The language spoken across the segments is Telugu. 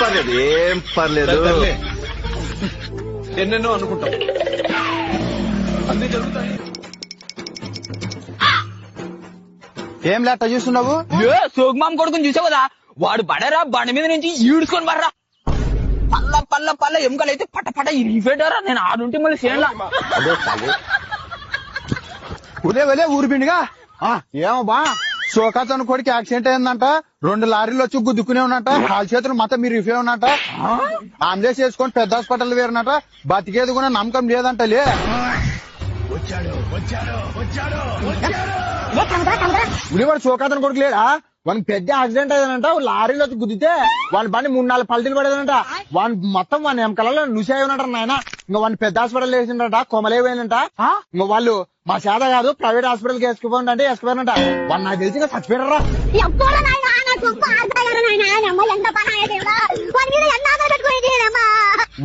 పర్లేదు, ఏం పర్లేదు. ఎన్నెన్నో అనుకుంటాం, అన్ని జరుగుతాయి. ఏం లేట చూస్తున్నావు? సోగ్మాం కొడుకుని చూసావు కదా, వాడు బడరా బండి మీద నుంచి ఈడ్చుకొని బర్రా. పల్ల పల్ల పల్ల ఎముకలైతే పట పట ఇరిగిపోయారా. నేను ఆడుంటే మళ్ళీ చేయలా. ఉదయ ఊరు పిండిగా ఏమో బా శోకాతను కొడుకు యాక్సిడెంట్ అయిందంట. 2 లారీలు వచ్చి గుద్దుకునే ఉన్నట. కాలు చేతులు మొత్తం మీరు రిఫే ఉన్నట. అంబులెన్స్ చేసుకొని పెద్ద హాస్పిటల్ వేరునట. బతికేది కూడా నమ్మకం లేదంటలే. ఉడివాడు శోకాతను కొడుకు లేడా? వానికి పెద్ద యాక్సిడెంట్ అయ్యానంట. లారీలో వచ్చి గుద్దితే వాని బండి 3-4 పల్టీలు పడేదంట. వాని మొత్తం వాని వెనకాలలో నుసాయి ఉన్నట నాయన. ఇంకా వాడిని పెద్ద హాస్పిటల్ వేసిండట. కొమలేపోయిందంట. ఇంకా వాళ్ళు మా చేత కాదు ప్రైవేట్ హాస్పిటల్ కి వేసుకుపోండి అంటే వేసుకుపోయారంట. వాడు నాకు తెలిసి చచ్చిపోయారా.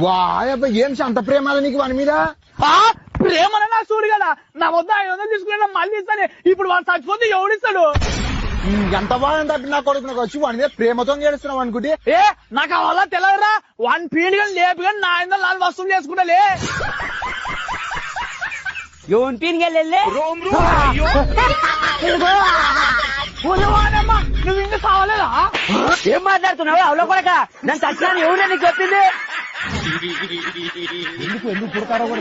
వాయబ్బ ఏం అంత ప్రేమాలు నీకు వాని మీద? ప్రేమన నా చూడు కదా, నా వద్ద 500 తీసుకున్నా మళ్ళీ ఇస్తానే. ఇప్పుడు వాడు చచ్చిపోతే ఎవడిస్తాడు? ఎంత బాగా తప్పి నా కొడుకు నాకు వచ్చి వాడి మీద ప్రేమతో ఏడుస్తున్నావు అనుకుంటే. నాకు అవల్ల తెలియదురా. వాడిని పీడి కానీ లేపి కానీ నా 500 వసూలు చేసుకుంటాలే. ఎవరి పీడికెళ్ళే నువ్వు ఇంకా కావాలేదా? ఏం మాట్లాడుతున్నావు అవలో కొడక? నేను చచ్చాను ఎవరు నీకు చెప్పింది? ఎందుకు పుడతారో కూడా